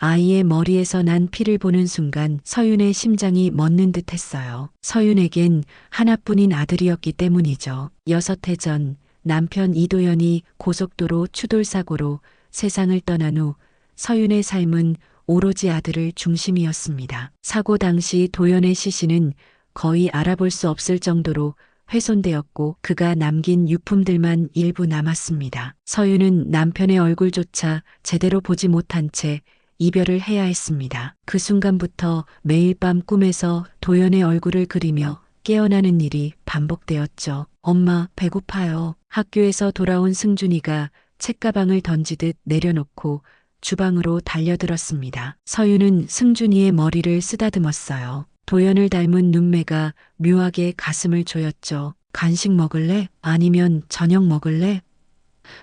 아이의 머리에서 난 피를 보는 순간 서윤의 심장이 멎는 듯 했어요. 서윤에겐 하나뿐인 아들이었기 때문이죠. 6해 전 남편 이도현이 고속도로 추돌사고로 세상을 떠난 후 서윤의 삶은 오로지 아들을 중심이었습니다. 사고 당시 도연의 시신은 거의 알아볼 수 없을 정도로 훼손되었고 그가 남긴 유품들만 일부 남았습니다. 서윤은 남편의 얼굴조차 제대로 보지 못한 채 이별을 해야 했습니다. 그 순간부터 매일 밤 꿈에서 도연의 얼굴을 그리며 깨어나는 일이 반복되었죠. 엄마, 배고파요. 학교에서 돌아온 승준이가 책가방을 던지듯 내려놓고 주방으로 달려들었습니다. 서윤은 승준이의 머리를 쓰다듬었어요. 도연을 닮은 눈매가 묘하게 가슴을 조였죠. 간식 먹을래? 아니면 저녁 먹을래?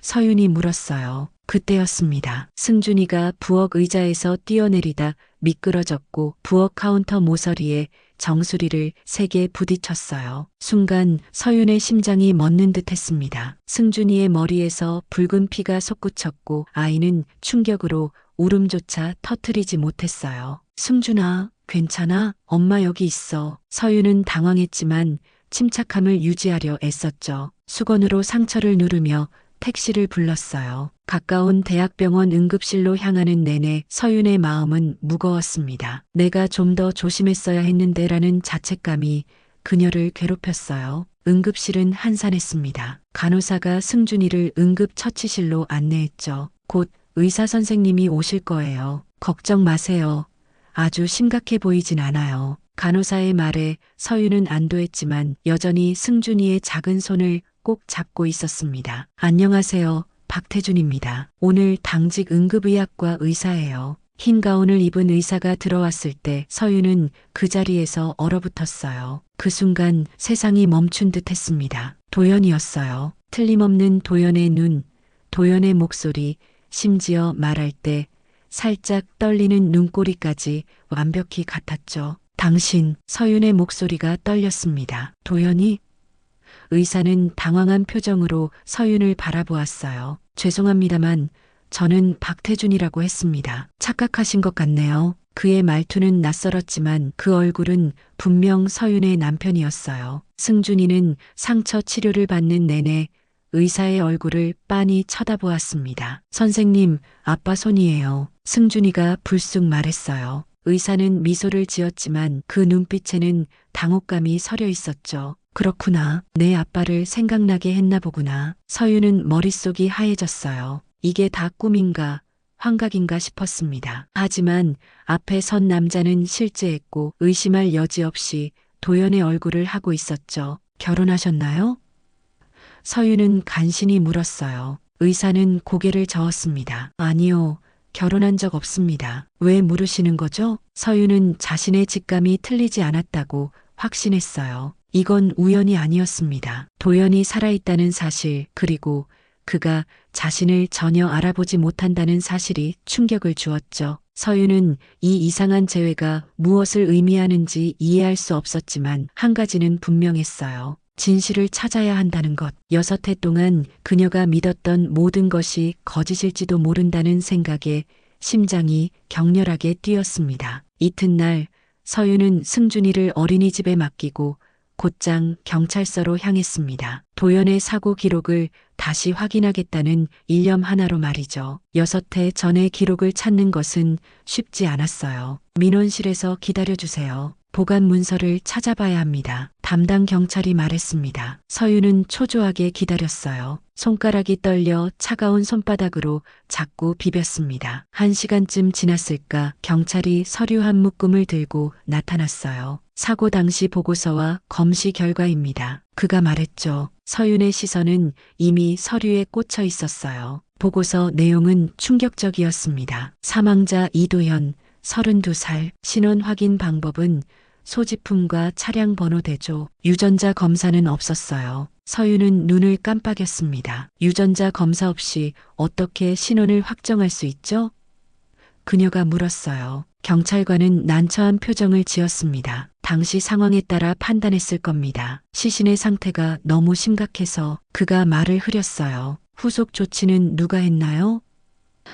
서윤이 물었어요. 그때였습니다. 승준이가 부엌 의자에서 뛰어내리다 미끄러졌고 부엌 카운터 모서리에 정수리를 세게 부딪혔어요. 순간 서윤의 심장이 멎는 듯 했습니다. 승준이의 머리에서 붉은 피가 솟구쳤고 아이는 충격으로 울음조차 터뜨리지 못했어요. 승준아, 괜찮아? 엄마 여기 있어. 서윤은 당황했지만 침착함을 유지하려 애썼죠. 수건으로 상처를 누르며 택시를 불렀어요. 가까운 대학병원 응급실로 향하는 내내 서윤의 마음은 무거웠습니다. 내가 좀 더 조심했어야 했는데라는 자책감이 그녀를 괴롭혔어요. 응급실은 한산했습니다. 간호사가 승준이를 응급처치실로 안내했죠. 곧 의사 선생님이 오실 거예요. 걱정 마세요. 아주 심각해 보이진 않아요. 간호사의 말에 서윤은 안도했지만 여전히 승준이의 작은 손을 꼭 잡고 있었습니다. 안녕하세요. 박태준입니다. 오늘 당직 응급의학과 의사예요. 흰 가운을 입은 의사가 들어왔을 때 서윤은 그 자리에서 얼어붙었어요. 그 순간 세상이 멈춘 듯 했습니다. 도연이었어요. 틀림없는 도연의 눈, 도연의 목소리, 심지어 말할 때 살짝 떨리는 눈꼬리까지 완벽히 같았죠. 당신, 서윤의 목소리가 떨렸습니다. 도연이? 의사는 당황한 표정으로 서윤을 바라보았어요. 죄송합니다만 저는 박태준이라고 했습니다. 착각하신 것 같네요. 그의 말투는 낯설었지만 그 얼굴은 분명 서윤의 남편이었어요. 승준이는 상처 치료를 받는 내내 의사의 얼굴을 빤히 쳐다보았습니다. 선생님, 아빠 손이에요. 승준이가 불쑥 말했어요. 의사는 미소를 지었지만 그 눈빛에는 당혹감이 서려 있었죠. 그렇구나. 내 아빠를 생각나게 했나 보구나. 서윤은 머릿속이 하얘졌어요. 이게 다 꿈인가 환각인가 싶었습니다. 하지만 앞에 선 남자는 실제했고 의심할 여지 없이 도연의 얼굴을 하고 있었죠. 결혼하셨나요? 서윤은 간신히 물었어요. 의사는 고개를 저었습니다. 아니요. 결혼한 적 없습니다. 왜 물으시는 거죠? 서윤은 자신의 직감이 틀리지 않았다고 확신했어요. 이건 우연이 아니었습니다. 도연이 살아있다는 사실, 그리고 그가 자신을 전혀 알아보지 못한다는 사실이 충격을 주었죠. 서윤은 이 이상한 재회가 무엇을 의미하는지 이해할 수 없었지만 한 가지는 분명했어요. 진실을 찾아야 한다는 것. 6해 동안 그녀가 믿었던 모든 것이 거짓일지도 모른다는 생각에 심장이 격렬하게 뛰었습니다. 이튿날 서윤은 승준이를 어린이집에 맡기고 곧장 경찰서로 향했습니다. 도연의 사고 기록을 다시 확인하겠다는 일념 하나로 말이죠. 6해 전의 기록을 찾는 것은 쉽지 않았어요. 민원실에서 기다려주세요. 보관 문서를 찾아봐야 합니다. 담당 경찰이 말했습니다. 서윤은 초조하게 기다렸어요. 손가락이 떨려 차가운 손바닥으로 자꾸 비볐습니다. 1시간쯤 지났을까 경찰이 서류 한 묶음을 들고 나타났어요. 사고 당시 보고서와 검시 결과입니다. 그가 말했죠. 서윤의 시선은 이미 서류에 꽂혀 있었어요. 보고서 내용은 충격적이었습니다. 사망자 이도현, 32살, 신원 확인 방법은 소지품과 차량 번호 대조, 유전자 검사는 없었어요. 서윤은 눈을 깜빡였습니다. 유전자 검사 없이 어떻게 신원을 확정할 수 있죠? 그녀가 물었어요. 경찰관은 난처한 표정을 지었습니다. 당시 상황에 따라 판단했을 겁니다. 시신의 상태가 너무 심각해서 그가 말을 흐렸어요. 후속 조치는 누가 했나요?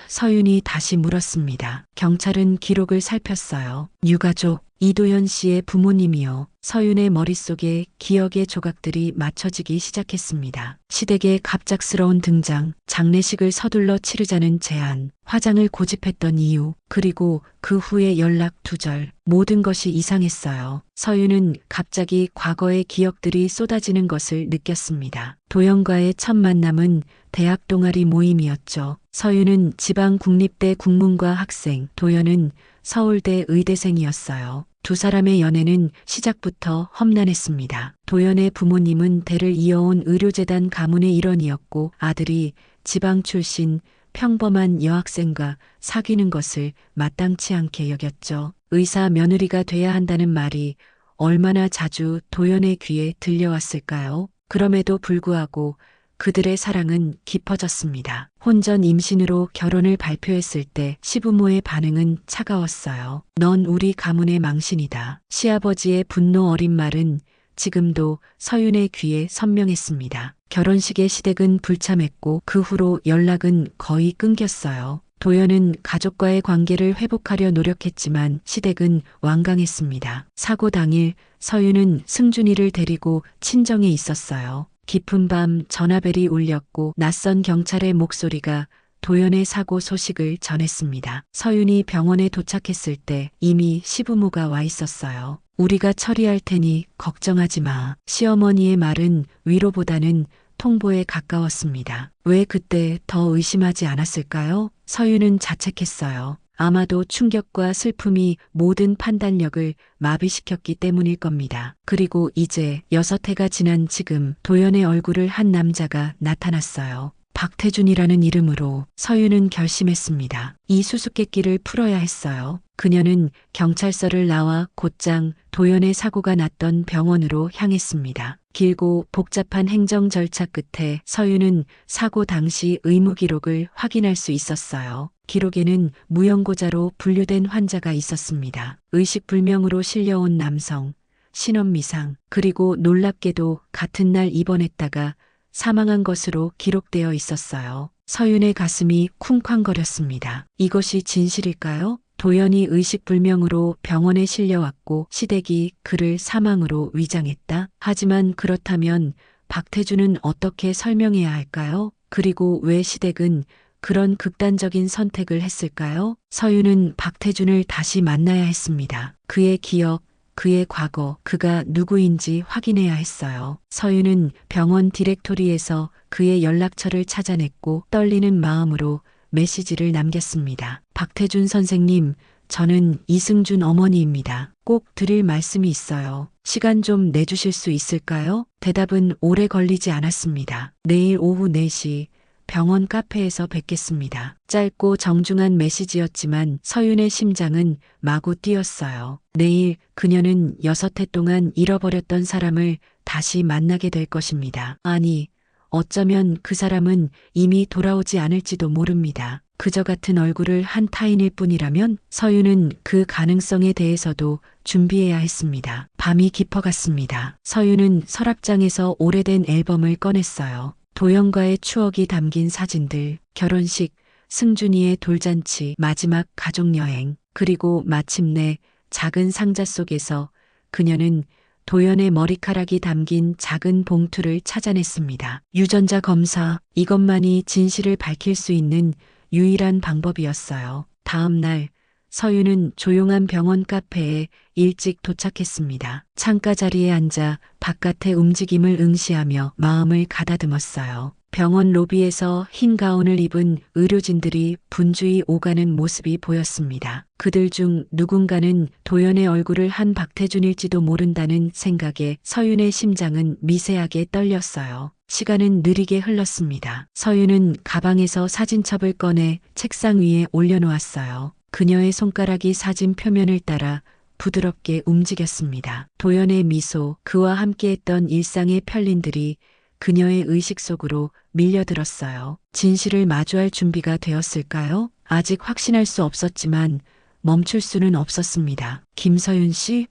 서윤이 다시 물었습니다. 경찰은 기록을 살폈어요. 유가족, 이도현 씨의 부모님이요. 서윤의 머릿속에 기억의 조각들이 맞춰지기 시작했습니다. 시댁의 갑작스러운 등장, 장례식을 서둘러 치르자는 제안, 화장을 고집했던 이유, 그리고 그 후의 연락 두절, 모든 것이 이상했어요. 서윤은 갑자기 과거의 기억들이 쏟아지는 것을 느꼈습니다. 도연과의 첫 만남은 대학 동아리 모임이었죠. 서윤은 지방국립대 국문과 학생, 도연은 서울대 의대생이었어요. 두 사람의 연애는 시작부터 험난했습니다. 도연의 부모님은 대를 이어온 의료재단 가문의 일원이었고 아들이 지방 출신 평범한 여학생과 사귀는 것을 마땅치 않게 여겼죠. 의사 며느리가 돼야 한다는 말이 얼마나 자주 도연의 귀에 들려왔을까요? 그럼에도 불구하고 그들의 사랑은 깊어졌습니다. 혼전 임신으로 결혼을 발표했을 때 시부모의 반응은 차가웠어요. 넌 우리 가문의 망신이다. 시아버지의 분노 어린 말은 지금도 서윤의 귀에 선명했습니다. 결혼식의 시댁은 불참했고 그 후로 연락은 거의 끊겼어요. 도연은 가족과의 관계를 회복하려 노력했지만 시댁은 완강했습니다. 사고 당일 서윤은 승준이를 데리고 친정에 있었어요. 깊은 밤 전화벨이 울렸고 낯선 경찰의 목소리가 도연의 사고 소식을 전했습니다. 서윤이 병원에 도착했을 때 이미 시부모가 와 있었어요. 우리가 처리할 테니 걱정하지 마. 시어머니의 말은 위로보다는 통보에 가까웠습니다. 왜 그때 더 의심하지 않았을까요? 서윤은 자책했어요. 아마도 충격과 슬픔이 모든 판단력을 마비시켰기 때문일 겁니다. 그리고 이제 6해가 지난 지금 도연의 얼굴을 한 남자가 나타났어요. 박태준이라는 이름으로. 서윤은 결심했습니다. 이 수수께끼를 풀어야 했어요. 그녀는 경찰서를 나와 곧장 도연의 사고가 났던 병원으로 향했습니다. 길고 복잡한 행정 절차 끝에 서윤은 사고 당시 의무 기록을 확인할 수 있었어요. 기록에는 무연고자로 분류된 환자가 있었습니다. 의식불명으로 실려온 남성, 신원미상, 그리고 놀랍게도 같은 날 입원했다가 사망한 것으로 기록되어 있었어요. 서윤의 가슴이 쿵쾅거렸습니다. 이것이 진실일까요? 도연이 의식불명으로 병원에 실려왔고 시댁이 그를 사망으로 위장했다. 하지만 그렇다면 박태준은 어떻게 설명해야 할까요? 그리고 왜 시댁은 그런 극단적인 선택을 했을까요? 서윤은 박태준을 다시 만나야 했습니다. 그의 기억, 그의 과거, 그가 누구인지 확인해야 했어요. 서윤은 병원 디렉토리에서 그의 연락처를 찾아냈고 떨리는 마음으로 메시지를 남겼습니다. 박태준 선생님, 저는 이승준 어머니입니다. 꼭 드릴 말씀이 있어요. 시간 좀 내주실 수 있을까요? 대답은 오래 걸리지 않았습니다. 내일 오후 4시 병원 카페에서 뵙겠습니다. 짧고 정중한 메시지였지만 서윤의 심장은 마구 뛰었어요. 내일 그녀는 6해 동안 잃어버렸던 사람을 다시 만나게 될 것입니다. 아니, 어쩌면 그 사람은 이미 돌아오지 않을지도 모릅니다. 그저 같은 얼굴을 한 타인일 뿐이라면 서윤은 그 가능성에 대해서도 준비해야 했습니다. 밤이 깊어갔습니다. 서윤은 서랍장에서 오래된 앨범을 꺼냈어요. 도연과의 추억이 담긴 사진들, 결혼식, 승준이의 돌잔치, 마지막 가족여행, 그리고 마침내 작은 상자 속에서 그녀는 도연의 머리카락이 담긴 작은 봉투를 찾아냈습니다. 유전자 검사, 이것만이 진실을 밝힐 수 있는 유일한 방법이었어요. 다음 날 서윤은 조용한 병원 카페에 일찍 도착했습니다. 창가 자리에 앉아 바깥의 움직임을 응시하며 마음을 가다듬었어요. 병원 로비에서 흰 가운을 입은 의료진들이 분주히 오가는 모습이 보였습니다. 그들 중 누군가는 도연의 얼굴을 한 박태준일지도 모른다는 생각에 서윤의 심장은 미세하게 떨렸어요. 시간은 느리게 흘렀습니다. 서윤은 가방에서 사진첩을 꺼내 책상 위에 올려놓았어요. 그녀의 손가락이 사진 표면을 따라 부드럽게 움직였습니다. 도연의 미소, 그와 함께했던 일상의 편린들이 그녀의 의식 속으로 밀려들었어요. 진실을 마주할 준비가 되었을까요? 아직 확신할 수 없었지만 멈출 수는 없었습니다. 김서윤 씨?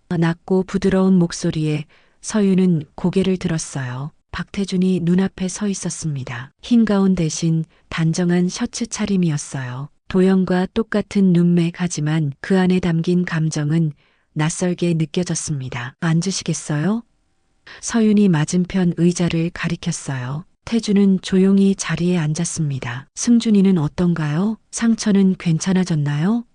낮고 부드러운 목소리에 서윤은 고개를 들었어요. 박태준이 눈앞에 서 있었습니다. 흰 가운 대신 단정한 셔츠 차림이었어요. 도연과 똑같은 눈매하지만 그 안에 담긴 감정은 낯설게 느껴졌습니다. 앉으시겠어요? 서윤이 맞은편 의자를 가리켰어요. 태준은 조용히 자리에 앉았습니다. 승준이는 어떤가요? 상처는 괜찮아졌나요?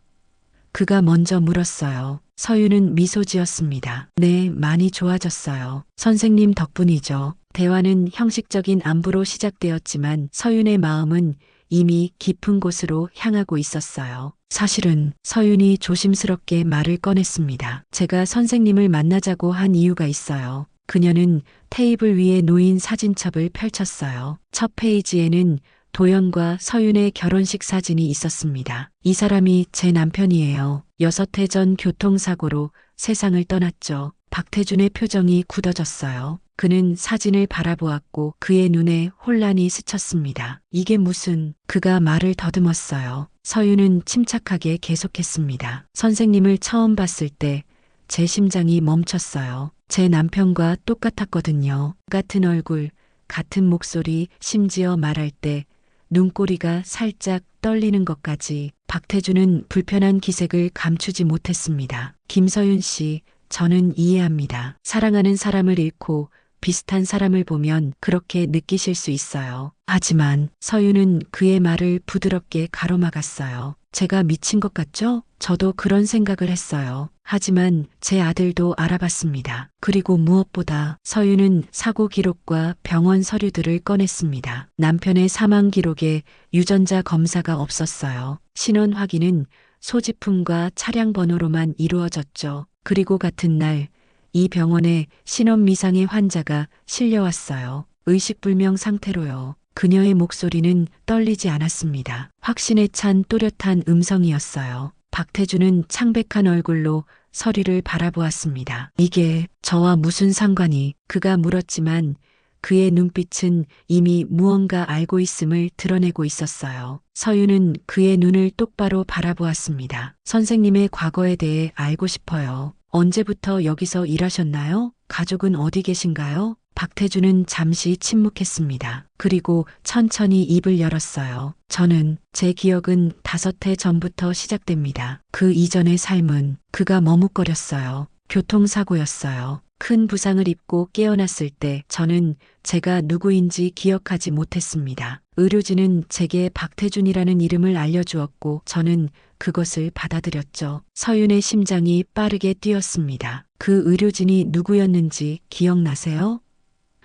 그가 먼저 물었어요. 서윤은 미소 지었습니다. 네, 많이 좋아졌어요. 선생님 덕분이죠. 대화는 형식적인 안부로 시작되었지만 서윤의 마음은 이미 깊은 곳으로 향하고 있었어요. 사실은 서윤이 조심스럽게 말을 꺼냈습니다. 제가 선생님을 만나자고 한 이유가 있어요. 그녀는 테이블 위에 놓인 사진첩을 펼쳤어요. 첫 페이지에는 도연과 서윤의 결혼식 사진이 있었습니다. 이 사람이 제 남편이에요. 6해 전 교통사고로 세상을 떠났죠. 박태준의 표정이 굳어졌어요. 그는 사진을 바라보았고 그의 눈에 혼란이 스쳤습니다. 이게 무슨... 그가 말을 더듬었어요. 서윤은 침착하게 계속했습니다. 선생님을 처음 봤을 때 제 심장이 멈췄어요. 제 남편과 똑같았거든요. 같은 얼굴, 같은 목소리, 심지어 말할 때 눈꼬리가 살짝 떨리는 것까지. 박태준은 불편한 기색을 감추지 못했습니다. 김서윤 씨, 저는 이해합니다. 사랑하는 사람을 잃고 비슷한 사람을 보면 그렇게 느끼실 수 있어요. 하지만 서윤은 그의 말을 부드럽게 가로막았어요. 제가 미친 것 같죠? 저도 그런 생각을 했어요. 하지만 제 아들도 알아봤습니다. 그리고 무엇보다 서윤은 사고 기록과 병원 서류들을 꺼냈습니다. 남편의 사망 기록에 유전자 검사가 없었어요. 신원 확인은 소지품과 차량 번호로만 이루어졌죠. 그리고 같은 날 이 병원에 신원 미상의 환자가 실려왔어요. 의식불명 상태로요. 그녀의 목소리는 떨리지 않았습니다. 확신에 찬 또렷한 음성이었어요. 박태준은 창백한 얼굴로 서류를 바라보았습니다. 이게 저와 무슨 상관이? 그가 물었지만 그의 눈빛은 이미 무언가 알고 있음을 드러내고 있었어요. 서윤은 그의 눈을 똑바로 바라보았습니다. 선생님의 과거에 대해 알고 싶어요. 언제부터 여기서 일하셨나요? 가족은 어디 계신가요? 박태준은 잠시 침묵했습니다. 그리고 천천히 입을 열었어요. 제 기억은 5해 전부터 시작됩니다. 그 이전의 삶은... 그가 머뭇거렸어요. 교통사고였어요. 큰 부상을 입고 깨어났을 때 저는 제가 누구인지 기억하지 못했습니다. 의료진은 제게 박태준이라는 이름을 알려주었고 저는 그것을 받아들였죠. 서윤의 심장이 빠르게 뛰었습니다. 그 의료진이 누구였는지 기억나세요?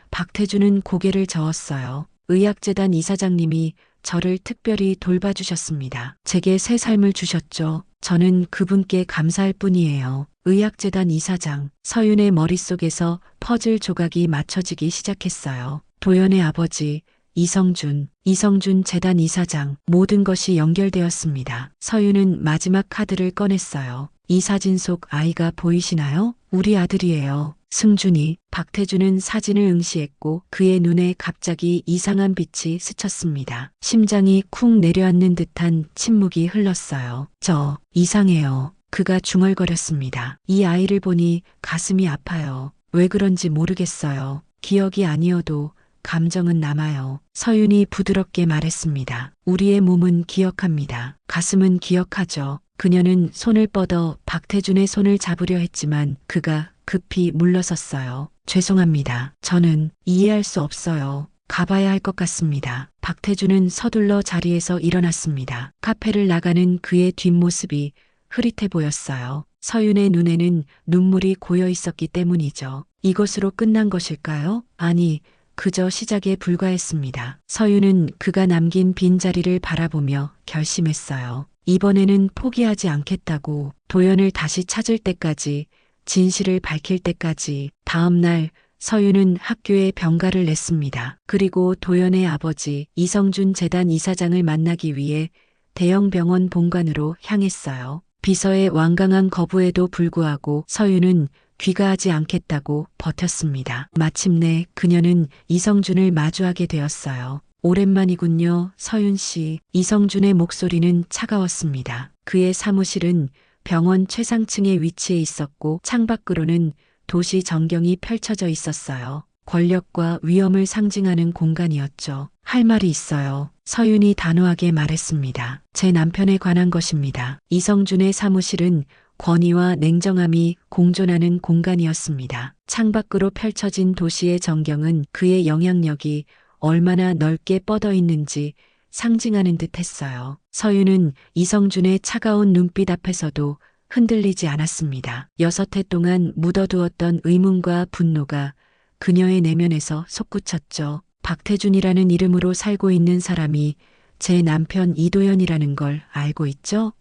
박태준은 고개를 저었어요. 의학재단 이사장님이 저를 특별히 돌봐주셨습니다. 제게 새 삶을 주셨죠. 저는 그분께 감사할 뿐이에요. 의학재단 이사장. 서윤의 머릿속에서 퍼즐 조각이 맞춰지기 시작했어요. 도연의 아버지 이성준 재단 이사장. 모든 것이 연결되었습니다. 서윤은 마지막 카드를 꺼냈어요. 이 사진 속 아이가 보이시나요? 우리 아들이에요. 승준이. 박태준은 사진을 응시했고 그의 눈에 갑자기 이상한 빛이 스쳤습니다. 심장이 쿵 내려앉는 듯한 침묵이 흘렀어요. 저 이상해요. 그가 중얼거렸습니다. 이 아이를 보니 가슴이 아파요. 왜 그런지 모르겠어요. 기억이 아니어도 감정은 남아요. 서윤이 부드럽게 말했습니다. 우리의 몸은 기억합니다. 가슴은 기억하죠. 그녀는 손을 뻗어 박태준의 손을 잡으려 했지만 그가 급히 물러섰어요. 죄송합니다. 저는 이해할 수 없어요. 가봐야 할 것 같습니다. 박태준은 서둘러 자리에서 일어났습니다. 카페를 나가는 그의 뒷모습이 흐릿해 보였어요. 서윤의 눈에는 눈물이 고여 있었기 때문이죠. 이것으로 끝난 것일까요? 아니, 그저 시작에 불과했습니다. 서윤은 그가 남긴 빈자리를 바라보며 결심했어요. 이번에는 포기하지 않겠다고. 도연을 다시 찾을 때까지, 진실을 밝힐 때까지. 다음 날 서윤은 학교에 병가를 냈습니다. 그리고 도연의 아버지 이성준 재단 이사장을 만나기 위해 대형 병원 본관으로 향했어요. 비서의 완강한 거부에도 불구하고 서윤은 귀가하지 않겠다고 버텼습니다. 마침내 그녀는 이성준을 마주하게 되었어요. 오랜만이군요, 서윤 씨. 이성준의 목소리는 차가웠습니다. 그의 사무실은 병원 최상층에 위치해 있었고 창밖으로는 도시 전경이 펼쳐져 있었어요. 권력과 위험을 상징하는 공간이었죠. 할 말이 있어요. 서윤이 단호하게 말했습니다. 제 남편에 관한 것입니다. 이성준의 사무실은 권위와 냉정함이 공존하는 공간이었습니다. 창밖으로 펼쳐진 도시의 전경은 그의 영향력이 얼마나 넓게 뻗어 있는지 상징하는 듯 했어요. 서윤은 이성준의 차가운 눈빛 앞에서도 흔들리지 않았습니다. 6해 동안 묻어두었던 의문과 분노가 그녀의 내면에서 솟구쳤죠. 박태준이라는 이름으로 살고 있는 사람이 제 남편 이도현이라는 걸 알고 있죠?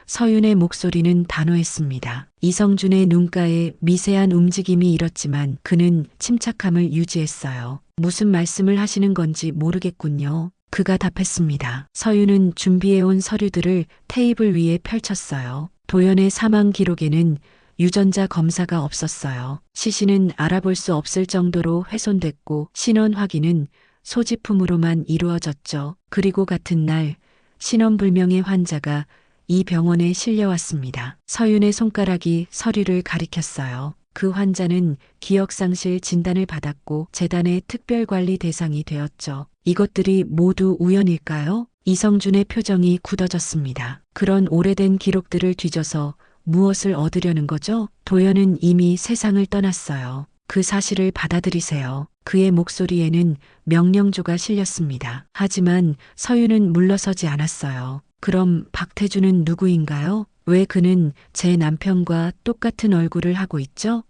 서윤의 목소리는 단호했습니다. 이성준의 눈가에 미세한 움직임이 일었지만 그는 침착함을 유지했어요. 무슨 말씀을 하시는 건지 모르겠군요. 그가 답했습니다. 서윤은 준비해온 서류들을 테이블 위에 펼쳤어요. 도연의 사망 기록에는 유전자 검사가 없었어요. 시신은 알아볼 수 없을 정도로 훼손됐고 신원 확인은 소지품으로만 이루어졌죠. 그리고 같은 날 신원불명의 환자가 이 병원에 실려왔습니다. 서윤의 손가락이 서류를 가리켰어요. 그 환자는 기억상실 진단을 받았고 재단의 특별관리 대상이 되었죠. 이것들이 모두 우연일까요? 이성준의 표정이 굳어졌습니다. 그런 오래된 기록들을 뒤져서 무엇을 얻으려는 거죠? 도연은 이미 세상을 떠났어요. 그 사실을 받아들이세요. 그의 목소리에는 명령조가 실렸습니다. 하지만 서윤은 물러서지 않았어요. 그럼 박태준은 누구인가요? 왜 그는 제 남편과 똑같은 얼굴을 하고 있죠?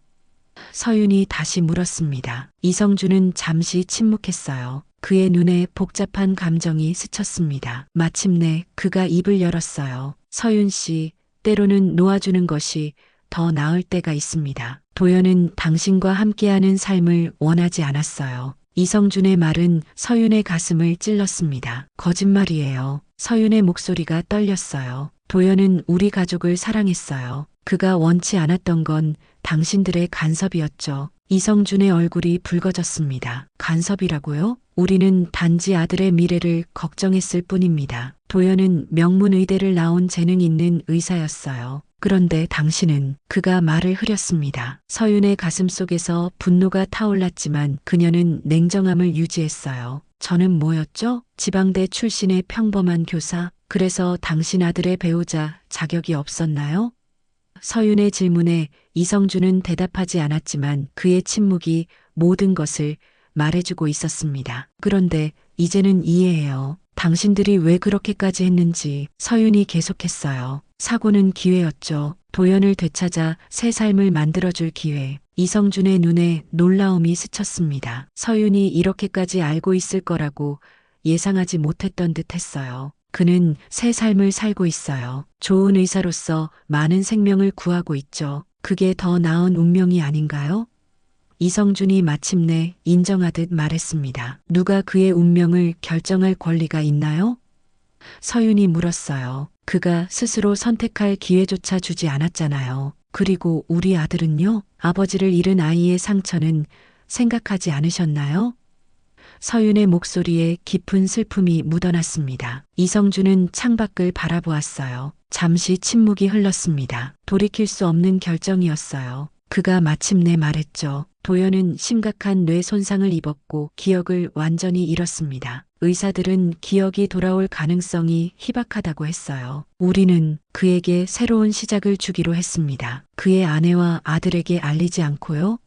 서윤이 다시 물었습니다. 이성준은 잠시 침묵했어요. 그의 눈에 복잡한 감정이 스쳤습니다. 마침내 그가 입을 열었어요. 서윤 씨, 때로는 놓아주는 것이 더 나을 때가 있습니다. 도연은 당신과 함께하는 삶을 원하지 않았어요. 이성준의 말은 서윤의 가슴을 찔렀습니다. 거짓말이에요. 서윤의 목소리가 떨렸어요. 도연은 우리 가족을 사랑했어요. 그가 원치 않았던 건 당신들의 간섭이었죠. 이성준의 얼굴이 붉어졌습니다. 간섭이라고요? 우리는 단지 아들의 미래를 걱정했을 뿐입니다. 도연은 명문의대를 나온 재능 있는 의사였어요. 그런데 당신은 그가 말을 흐렸습니다. 서윤의 가슴 속에서 분노가 타올랐지만 그녀는 냉정함을 유지했어요. 저는 뭐였죠? 지방대 출신의 평범한 교사. 그래서 당신 아들의 배우자 자격이 없었나요? 서윤의 질문에 이성준은 대답하지 않았지만 그의 침묵이 모든 것을 말해주고 있었습니다. 그런데 이제는 이해해요. 당신들이 왜 그렇게까지 했는지. 서윤이 계속했어요. 사고는 기회였죠. 도연을 되찾아 새 삶을 만들어줄 기회. 이성준의 눈에 놀라움이 스쳤습니다. 서윤이 이렇게까지 알고 있을 거라고 예상하지 못했던 듯 했어요. 그는 새 삶을 살고 있어요. 좋은 의사로서 많은 생명을 구하고 있죠. 그게 더 나은 운명이 아닌가요? 이성준이 마침내 인정하듯 말했습니다. 누가 그의 운명을 결정할 권리가 있나요? 서윤이 물었어요. 그가 스스로 선택할 기회조차 주지 않았잖아요. 그리고 우리 아들은요? 아버지를 잃은 아이의 상처는 생각하지 않으셨나요? 서윤의 목소리에 깊은 슬픔이 묻어났습니다. 이성준은 창밖을 바라보았어요. 잠시 침묵이 흘렀습니다. 돌이킬 수 없는 결정이었어요. 그가 마침내 말했죠. 도연은 심각한 뇌 손상을 입었고 기억을 완전히 잃었습니다. 의사들은 기억이 돌아올 가능성이 희박하다고 했어요. 우리는 그에게 새로운 시작을 주기로 했습니다. 그의 아내와 아들에게 알리지 않고요?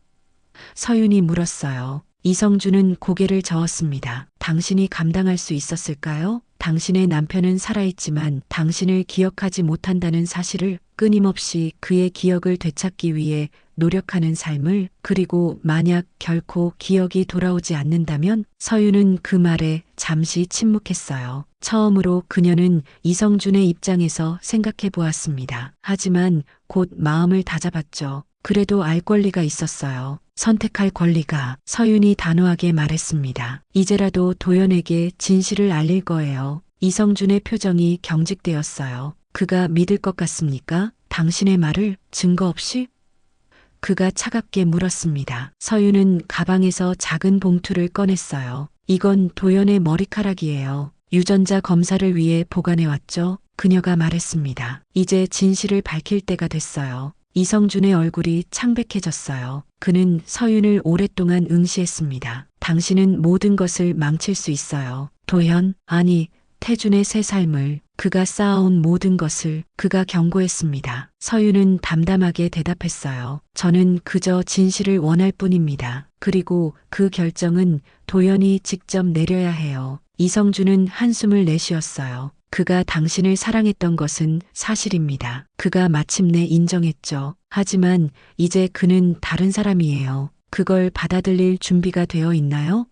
서윤이 물었어요. 이성준은 고개를 저었습니다. 당신이 감당할 수 있었을까요? 당신의 남편은 살아있지만 당신을 기억하지 못한다는 사실을, 끊임없이 그의 기억을 되찾기 위해 노력하는 삶을. 그리고 만약 결코 기억이 돌아오지 않는다면? 서윤은 그 말에 잠시 침묵했어요. 처음으로 그녀는 이성준의 입장에서 생각해 보았습니다. 하지만 곧 마음을 다잡았죠. 그래도 알 권리가 있었어요. 선택할 권리가. 서윤이 단호하게 말했습니다. 이제라도 도연에게 진실을 알릴 거예요. 이성준의 표정이 경직되었어요. 그가 믿을 것 같습니까? 당신의 말을 증거 없이? 그가 차갑게 물었습니다. 서윤은 가방에서 작은 봉투를 꺼냈어요. 이건 도연의 머리카락이에요. 유전자 검사를 위해 보관해왔죠. 그녀가 말했습니다. 이제 진실을 밝힐 때가 됐어요. 이성준의 얼굴이 창백해졌어요. 그는 서윤을 오랫동안 응시했습니다. 당신은 모든 것을 망칠 수 있어요. 도현, 아니, 태준의 새 삶을, 그가 쌓아온 모든 것을. 그가 경고했습니다. 서윤은 담담하게 대답했어요. 저는 그저 진실을 원할 뿐입니다. 그리고 그 결정은 도연이 직접 내려야 해요. 이성준은 한숨을 내쉬었어요. 그가 당신을 사랑했던 것은 사실입니다. 그가 마침내 인정했죠. 하지만 이제 그는 다른 사람이에요. 그걸 받아들일 준비가 되어 있나요?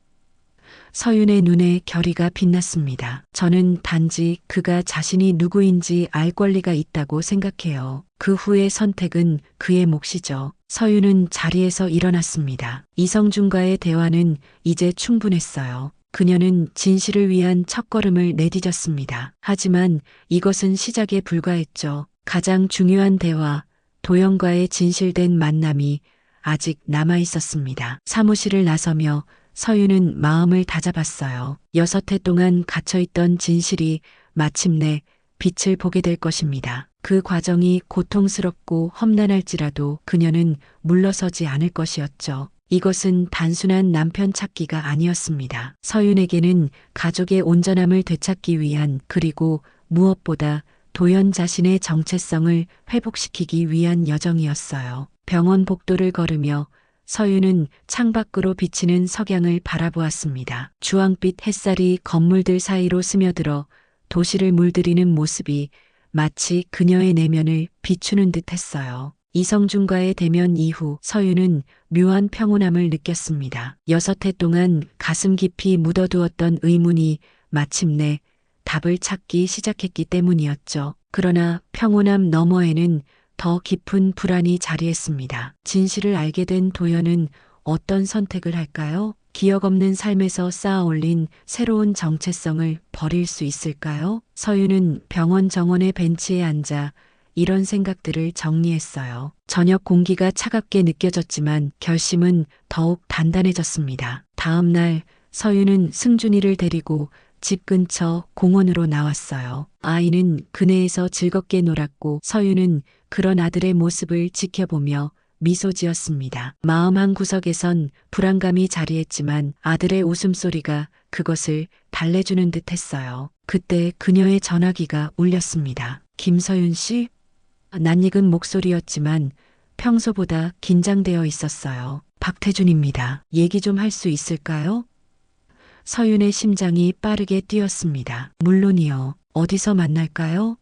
서윤의 눈에 결의가 빛났습니다. 저는 단지 그가 자신이 누구인지 알 권리가 있다고 생각해요. 그 후의 선택은 그의 몫이죠. 서윤은 자리에서 일어났습니다. 이성준과의 대화는 이제 충분했어요. 그녀는 진실을 위한 첫걸음을 내디뎠습니다. 하지만 이것은 시작에 불과했죠. 가장 중요한 대화, 도영과의 진실된 만남이 아직 남아 있었습니다. 사무실을 나서며 서윤은 마음을 다잡았어요. 6해 동안 갇혀있던 진실이 마침내 빛을 보게 될 것입니다. 그 과정이 고통스럽고 험난할지라도 그녀는 물러서지 않을 것이었죠. 이것은 단순한 남편 찾기가 아니었습니다. 서윤에게는 가족의 온전함을 되찾기 위한, 그리고 무엇보다 도연 자신의 정체성을 회복시키기 위한 여정이었어요. 병원 복도를 걸으며 서윤은 창밖으로 비치는 석양을 바라보았습니다. 주황빛 햇살이 건물들 사이로 스며들어 도시를 물들이는 모습이 마치 그녀의 내면을 비추는 듯 했어요. 이성준과의 대면 이후 서윤은 묘한 평온함을 느꼈습니다. 6해 동안 가슴 깊이 묻어두었던 의문이 마침내 답을 찾기 시작했기 때문이었죠. 그러나 평온함 너머에는 더 깊은 불안이 자리했습니다. 진실을 알게 된 도연은 어떤 선택을 할까요? 기억 없는 삶에서 쌓아올린 새로운 정체성을 버릴 수 있을까요? 서윤은 병원 정원의 벤치에 앉아 이런 생각들을 정리했어요. 저녁 공기가 차갑게 느껴졌지만 결심은 더욱 단단해졌습니다. 다음 날 서윤은 승준이를 데리고 집 근처 공원으로 나왔어요. 아이는 그네에서 즐겁게 놀았고 서윤은 그런 아들의 모습을 지켜보며 미소 지었습니다. 마음 한구석에선 불안감이 자리했지만 아들의 웃음소리가 그것을 달래주는 듯 했어요. 그때 그녀의 전화기가 울렸습니다. 김서윤 씨? 낯익은 목소리였지만 평소보다 긴장되어 있었어요. 박태준입니다. 얘기 좀 할 수 있을까요? 서윤의 심장이 빠르게 뛰었습니다. 물론이요. 어디서 만날까요?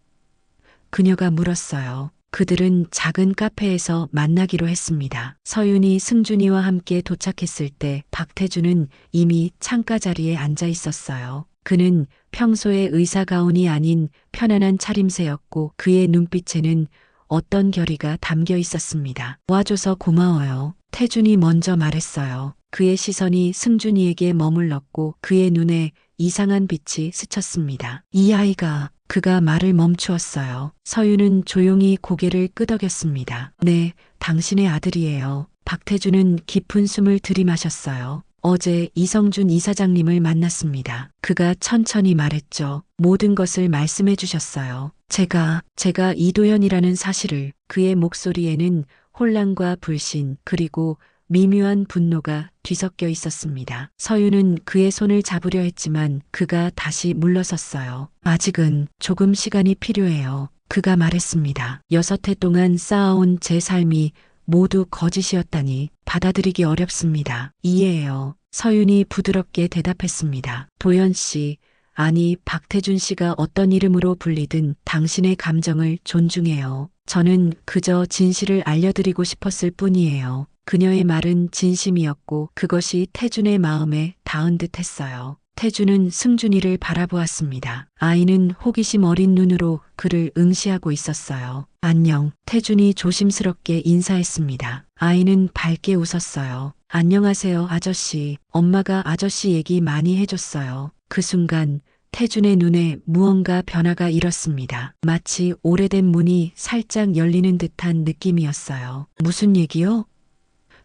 그녀가 물었어요. 그들은 작은 카페에서 만나기로 했습니다. 서윤이 승준이와 함께 도착했을 때 박태준은 이미 창가 자리에 앉아 있었어요. 그는 평소의 의사 가운이 아닌 편안한 차림새였고 그의 눈빛에는 어떤 결의가 담겨 있었습니다. 와줘서 고마워요. 태준이 먼저 말했어요. 그의 시선이 승준이에게 머물렀고 그의 눈에 이상한 빛이 스쳤습니다. 이 아이가... 그가 말을 멈추었어요. 서윤은 조용히 고개를 끄덕였습니다. 네, 당신의 아들이에요. 박태준은 깊은 숨을 들이마셨어요. 어제 이성준 이사장님을 만났습니다. 그가 천천히 말했죠. 모든 것을 말씀해 주셨어요. 제가 이도현이라는 사실을. 그의 목소리에는 혼란과 불신 그리고 미묘한 분노가 뒤섞여 있었습니다. 서윤은 그의 손을 잡으려 했지만 그가 다시 물러섰어요. 아직은 조금 시간이 필요해요. 그가 말했습니다. 6해 동안 쌓아온 제 삶이 모두 거짓이었다니 받아들이기 어렵습니다. 이해해요. 서윤이 부드럽게 대답했습니다. 도연 씨, 아니 박태준 씨가 어떤 이름으로 불리든 당신의 감정을 존중해요. 저는 그저 진실을 알려드리고 싶었을 뿐이에요. 그녀의 말은 진심이었고 그것이 태준의 마음에 닿은 듯 했어요. 태준은 승준이를 바라보았습니다. 아이는 호기심 어린 눈으로 그를 응시하고 있었어요. 안녕. 태준이 조심스럽게 인사했습니다. 아이는 밝게 웃었어요. 안녕하세요, 아저씨. 엄마가 아저씨 얘기 많이 해줬어요. 그 순간 태준의 눈에 무언가 변화가 일었습니다. 마치 오래된 문이 살짝 열리는 듯한 느낌이었어요. 무슨 얘기요?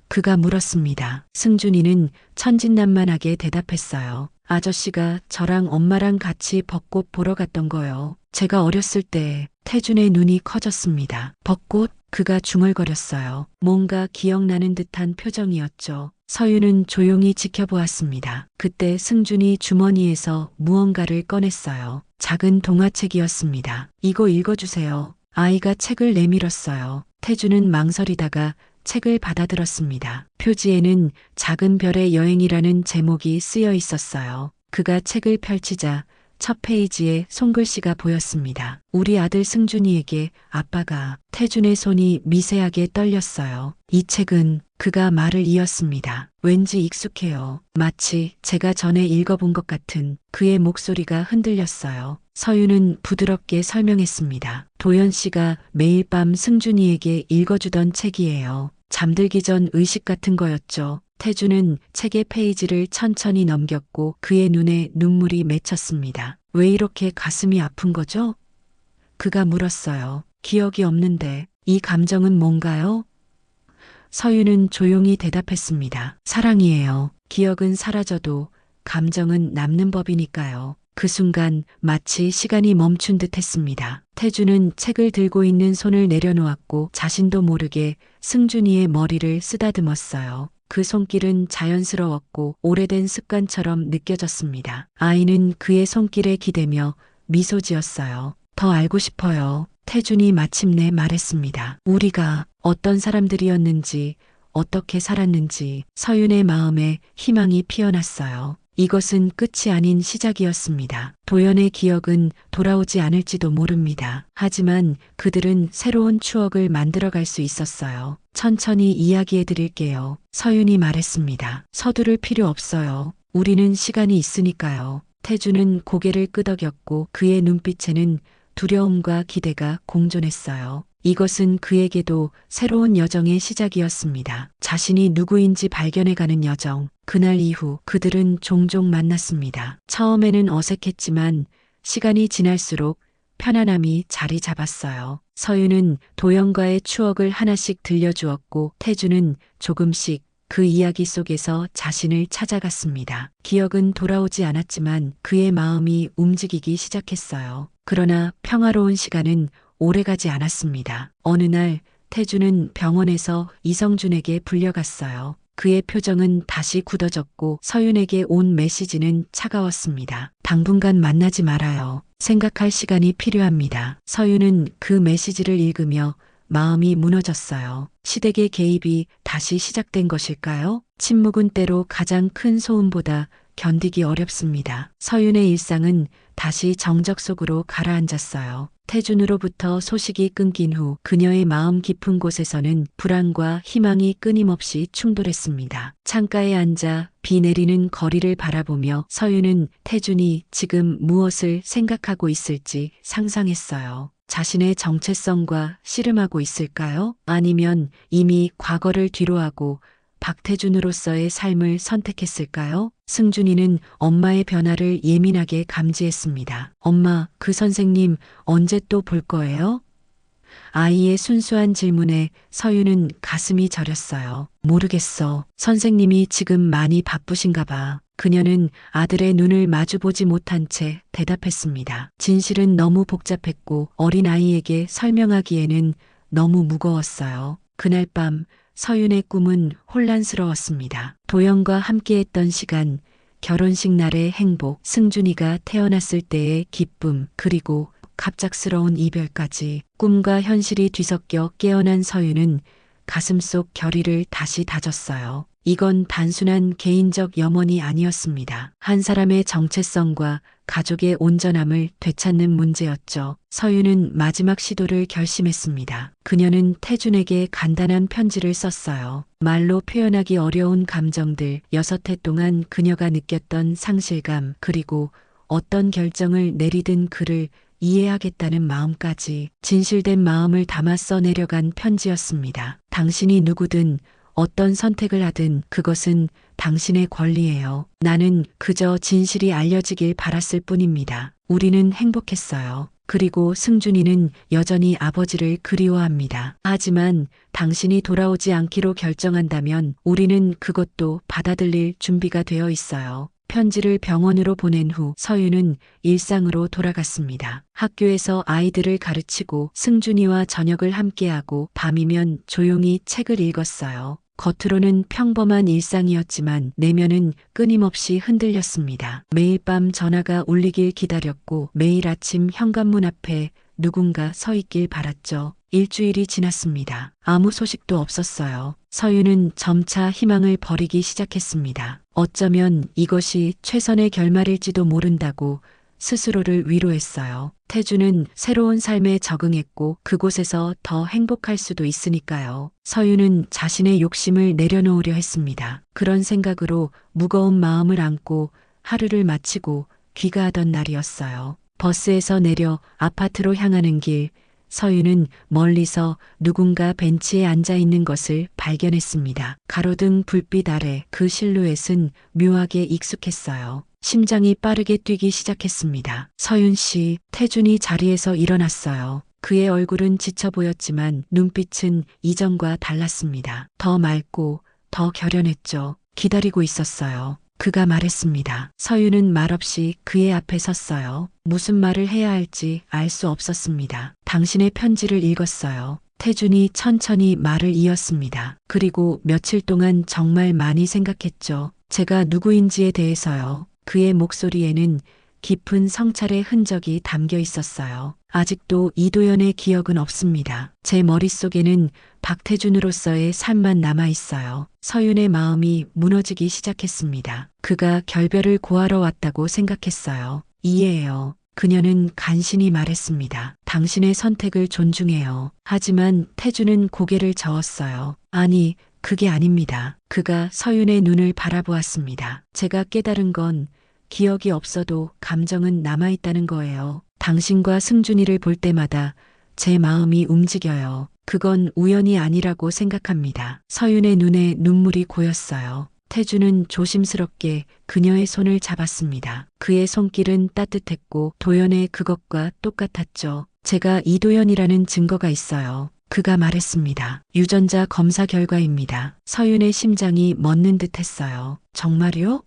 그가 물었습니다. 승준이는 천진난만하게 대답했어요. 아저씨가 저랑 엄마랑 같이 벚꽃 보러 갔던 거요. 제가 어렸을 때 태준의 눈이 커졌습니다. 벚꽃? 그가 중얼거렸어요. 뭔가 기억나는 듯한 표정이었죠. 서윤은 조용히 지켜보았습니다. 그때 승준이 주머니에서 무언가를 꺼냈어요. 작은 동화책이었습니다. 이거 읽어주세요. 아이가 책을 내밀었어요. 태주는 망설이다가 책을 받아들었습니다. 표지에는 작은 별의 여행이라는 제목이 쓰여 있었어요. 그가 책을 펼치자 첫 페이지에 손글씨가 보였습니다. 우리 아들 승준이에게 아빠가. 태준의 손이 미세하게 떨렸어요. 이 책은. 그가 말을 이었습니다. 왠지 익숙해요. 마치 제가 전에 읽어본 것 같은. 그의 목소리가 흔들렸어요. 서윤은 부드럽게 설명했습니다. 도연 씨가 매일 밤 승준이에게 읽어주던 책이에요. 잠들기 전 의식 같은 거였죠. 태주는 책의 페이지를 천천히 넘겼고 그의 눈에 눈물이 맺혔습니다. 왜 이렇게 가슴이 아픈 거죠? 그가 물었어요. 기억이 없는데 이 감정은 뭔가요? 서윤은 조용히 대답했습니다. 사랑이에요. 기억은 사라져도 감정은 남는 법이니까요. 그 순간 마치 시간이 멈춘 듯 했습니다. 태주는 책을 들고 있는 손을 내려놓았고 자신도 모르게 승준이의 머리를 쓰다듬었어요. 그 손길은 자연스러웠고 오래된 습관처럼 느껴졌습니다. 아이는 그의 손길에 기대며 미소 지었어요. 더 알고 싶어요. 태준이 마침내 말했습니다. 우리가 어떤 사람들이었는지, 어떻게 살았는지. 서윤의 마음에 희망이 피어났어요. 이것은 끝이 아닌 시작이었습니다. 도연의 기억은 돌아오지 않을지도 모릅니다. 하지만 그들은 새로운 추억을 만들어갈 수 있었어요. 천천히 이야기해 드릴게요. 서윤이 말했습니다. 서두를 필요 없어요. 우리는 시간이 있으니까요. 태주는 고개를 끄덕였고 그의 눈빛에는 두려움과 기대가 공존했어요. 이것은 그에게도 새로운 여정의 시작이었습니다. 자신이 누구인지 발견해가는 여정. 그날 이후 그들은 종종 만났습니다. 처음에는 어색했지만 시간이 지날수록 편안함이 자리 잡았어요. 서윤은 도연과의 추억을 하나씩 들려주었고 태주는 조금씩 그 이야기 속에서 자신을 찾아갔습니다. 기억은 돌아오지 않았지만 그의 마음이 움직이기 시작했어요. 그러나 평화로운 시간은 오래가지 않았습니다. 어느 날 태주는 병원에서 이성준에게 불려갔어요. 그의 표정은 다시 굳어졌고 서윤에게 온 메시지는 차가웠습니다. 당분간 만나지 말아요. 생각할 시간이 필요합니다. 서윤은 그 메시지를 읽으며 마음이 무너졌어요. 시댁의 개입이 다시 시작된 것일까요? 침묵은 때로 가장 큰 소음보다 견디기 어렵습니다. 서윤의 일상은 다시 정적 속으로 가라앉았어요. 태준으로부터 소식이 끊긴 후 그녀의 마음 깊은 곳에서는 불안과 희망이 끊임없이 충돌했습니다. 창가에 앉아 비 내리는 거리를 바라보며 서윤은 태준이 지금 무엇을 생각하고 있을지 상상했어요. 자신의 정체성과 씨름하고 있을까요? 아니면 이미 과거를 뒤로하고 박태준으로서의 삶을 선택했을까요? 승준이는 엄마의 변화를 예민하게 감지했습니다. 엄마, 그 선생님 언제 또 볼 거예요? 아이의 순수한 질문에 서윤은 가슴이 저렸어요. 모르겠어. 선생님이 지금 많이 바쁘신가 봐. 그녀는 아들의 눈을 마주보지 못한 채 대답했습니다. 진실은 너무 복잡했고 어린아이에게 설명하기에는 너무 무거웠어요. 그날 밤 서윤의 꿈은 혼란스러웠습니다. 도연과 함께했던 시간, 결혼식 날의 행복, 승준이가 태어났을 때의 기쁨, 그리고 갑작스러운 이별까지. 꿈과 현실이 뒤섞여 깨어난 서윤은 가슴속 결의를 다시 다졌어요. 이건 단순한 개인적 염원이 아니었습니다. 한 사람의 정체성과 가족의 온전함을 되찾는 문제였죠. 서윤은 마지막 시도를 결심했습니다. 그녀는 태준에게 간단한 편지를 썼어요. 말로 표현하기 어려운 감정들, 6해 동안 그녀가 느꼈던 상실감, 그리고 어떤 결정을 내리든 그를 이해하겠다는 마음까지. 진실된 마음을 담아 써내려간 편지였습니다. 당신이 누구든 어떤 선택을 하든 그것은 당신의 권리예요. 나는 그저 진실이 알려지길 바랐을 뿐입니다. 우리는 행복했어요. 그리고 승준이는 여전히 아버지를 그리워합니다. 하지만 당신이 돌아오지 않기로 결정한다면 우리는 그것도 받아들일 준비가 되어 있어요. 편지를 병원으로 보낸 후 서윤은 일상으로 돌아갔습니다. 학교에서 아이들을 가르치고 승준이와 저녁을 함께하고 밤이면 조용히 책을 읽었어요. 겉으로는 평범한 일상이었지만 내면은 끊임없이 흔들렸습니다. 매일 밤 전화가 울리길 기다렸고 매일 아침 현관문 앞에 누군가 서 있길 바랐죠. 일주일이 지났습니다. 아무 소식도 없었어요. 서윤은 점차 희망을 버리기 시작했습니다. 어쩌면 이것이 최선의 결말일지도 모른다고 스스로를 위로했어요. 태주는 새로운 삶에 적응했고 그곳에서 더 행복할 수도 있으니까요. 서윤은 자신의 욕심을 내려놓으려 했습니다. 그런 생각으로 무거운 마음을 안고 하루를 마치고 귀가하던 날이었어요. 버스에서 내려 아파트로 향하는 길, 서윤은 멀리서 누군가 벤치에 앉아 있는 것을 발견했습니다. 가로등 불빛 아래 그 실루엣은 묘하게 익숙했어요. 심장이 빠르게 뛰기 시작했습니다. 서윤 씨, 태준이 자리에서 일어났어요. 그의 얼굴은 지쳐 보였지만 눈빛은 이전과 달랐습니다. 더 맑고 더 결연했죠. 기다리고 있었어요. 그가 말했습니다. 서윤은 말없이 그의 앞에 섰어요. 무슨 말을 해야 할지 알 수 없었습니다. 당신의 편지를 읽었어요. 태준이 천천히 말을 이었습니다. 그리고 며칠 동안 정말 많이 생각했죠. 제가 누구인지에 대해서요. 그의 목소리에는 깊은 성찰의 흔적이 담겨 있었어요. 아직도 이도연의 기억은 없습니다. 제 머릿속에는 박태준으로서의 삶만 남아 있어요. 서윤의 마음이 무너지기 시작했습니다. 그가 결별을 고하러 왔다고 생각했어요. 이해해요. 그녀는 간신히 말했습니다. 당신의 선택을 존중해요. 하지만 태준은 고개를 저었어요. 아니, 그게 아닙니다. 그가 서윤의 눈을 바라보았습니다. 제가 깨달은 건 기억이 없어도 감정은 남아있다는 거예요. 당신과 승준이를 볼 때마다 제 마음이 움직여요. 그건 우연이 아니라고 생각합니다. 서윤의 눈에 눈물이 고였어요. 태준은 조심스럽게 그녀의 손을 잡았습니다. 그의 손길은 따뜻했고 도연의 그것과 똑같았죠. 제가 이도연이라는 증거가 있어요. 그가 말했습니다. 유전자 검사 결과입니다. 서윤의 심장이 멎는 듯 했어요. 정말요?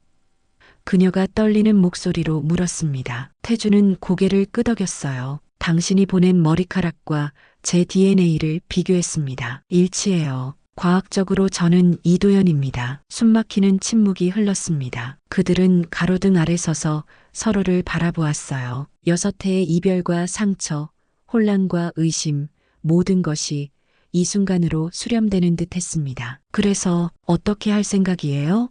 그녀가 떨리는 목소리로 물었습니다. 태준은 고개를 끄덕였어요. 당신이 보낸 머리카락과 제 DNA를 비교했습니다. 일치해요. 과학적으로 저는 이도연입니다. 숨막히는 침묵이 흘렀습니다. 그들은 가로등 아래 서서 서로를 바라보았어요. 6회의 이별과 상처, 혼란과 의심, 모든 것이 이 순간으로 수렴되는 듯 했습니다. 그래서 어떻게 할 생각이에요?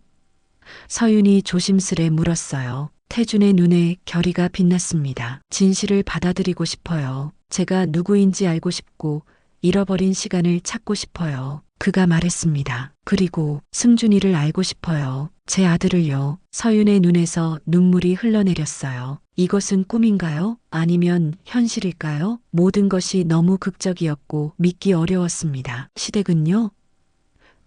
서윤이 조심스레 물었어요. 태준의 눈에 결의가 빛났습니다. 진실을 받아들이고 싶어요. 제가 누구인지 알고 싶고 잃어버린 시간을 찾고 싶어요. 그가 말했습니다. 그리고 승준이를 알고 싶어요. 제 아들을요. 서윤의 눈에서 눈물이 흘러내렸어요. 이것은 꿈인가요? 아니면 현실일까요? 모든 것이 너무 극적이었고 믿기 어려웠습니다. 시댁은요?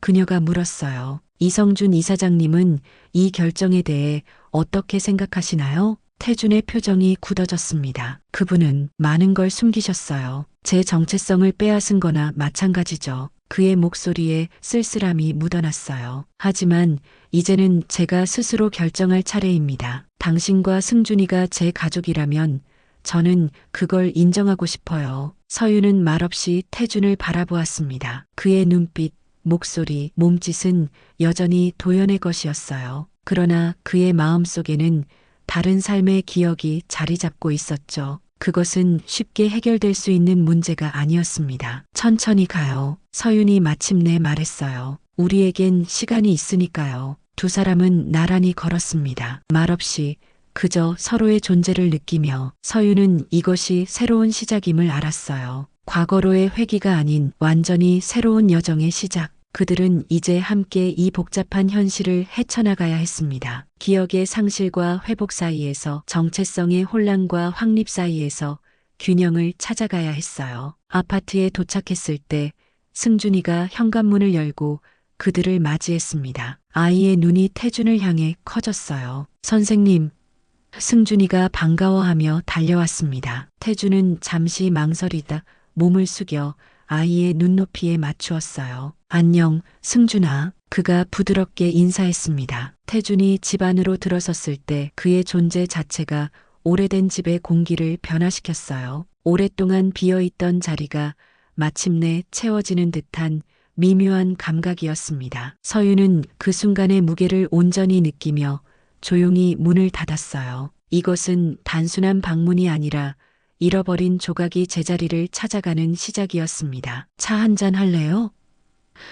그녀가 물었어요. 이성준 이사장님은 이 결정에 대해 어떻게 생각하시나요? 태준의 표정이 굳어졌습니다. 그분은 많은 걸 숨기셨어요. 제 정체성을 빼앗은 거나 마찬가지죠. 그의 목소리에 쓸쓸함이 묻어났어요. 하지만 이제는 제가 스스로 결정할 차례입니다. 당신과 승준이가 제 가족이라면 저는 그걸 인정하고 싶어요. 서윤은 말없이 태준을 바라보았습니다. 그의 눈빛, 목소리, 몸짓은 여전히 도연의 것이었어요. 그러나 그의 마음속에는 다른 삶의 기억이 자리 잡고 있었죠. 그것은 쉽게 해결될 수 있는 문제가 아니었습니다. 천천히 가요. 서윤이 마침내 말했어요. 우리에겐 시간이 있으니까요. 두 사람은 나란히 걸었습니다. 말없이 그저 서로의 존재를 느끼며 서윤은 이것이 새로운 시작임을 알았어요. 과거로의 회귀가 아닌 완전히 새로운 여정의 시작. 그들은 이제 함께 이 복잡한 현실을 헤쳐나가야 했습니다. 기억의 상실과 회복 사이에서 정체성의 혼란과 확립 사이에서 균형을 찾아가야 했어요. 아파트에 도착했을 때 승준이가 현관문을 열고 그들을 맞이했습니다. 아이의 눈이 태준을 향해 커졌어요. 선생님, 승준이가 반가워하며 달려왔습니다. 태준은 잠시 망설이다 몸을 숙여 아이의 눈높이에 맞추었어요. 안녕, 승준아. 그가 부드럽게 인사했습니다. 태준이 집 안으로 들어섰을 때 그의 존재 자체가 오래된 집의 공기를 변화시켰어요. 오랫동안 비어있던 자리가 마침내 채워지는 듯한 미묘한 감각이었습니다. 서유는 그 순간의 무게를 온전히 느끼며 조용히 문을 닫았어요. 이것은 단순한 방문이 아니라 잃어버린 조각이 제자리를 찾아가는 시작이었습니다. 차 한잔 할래요?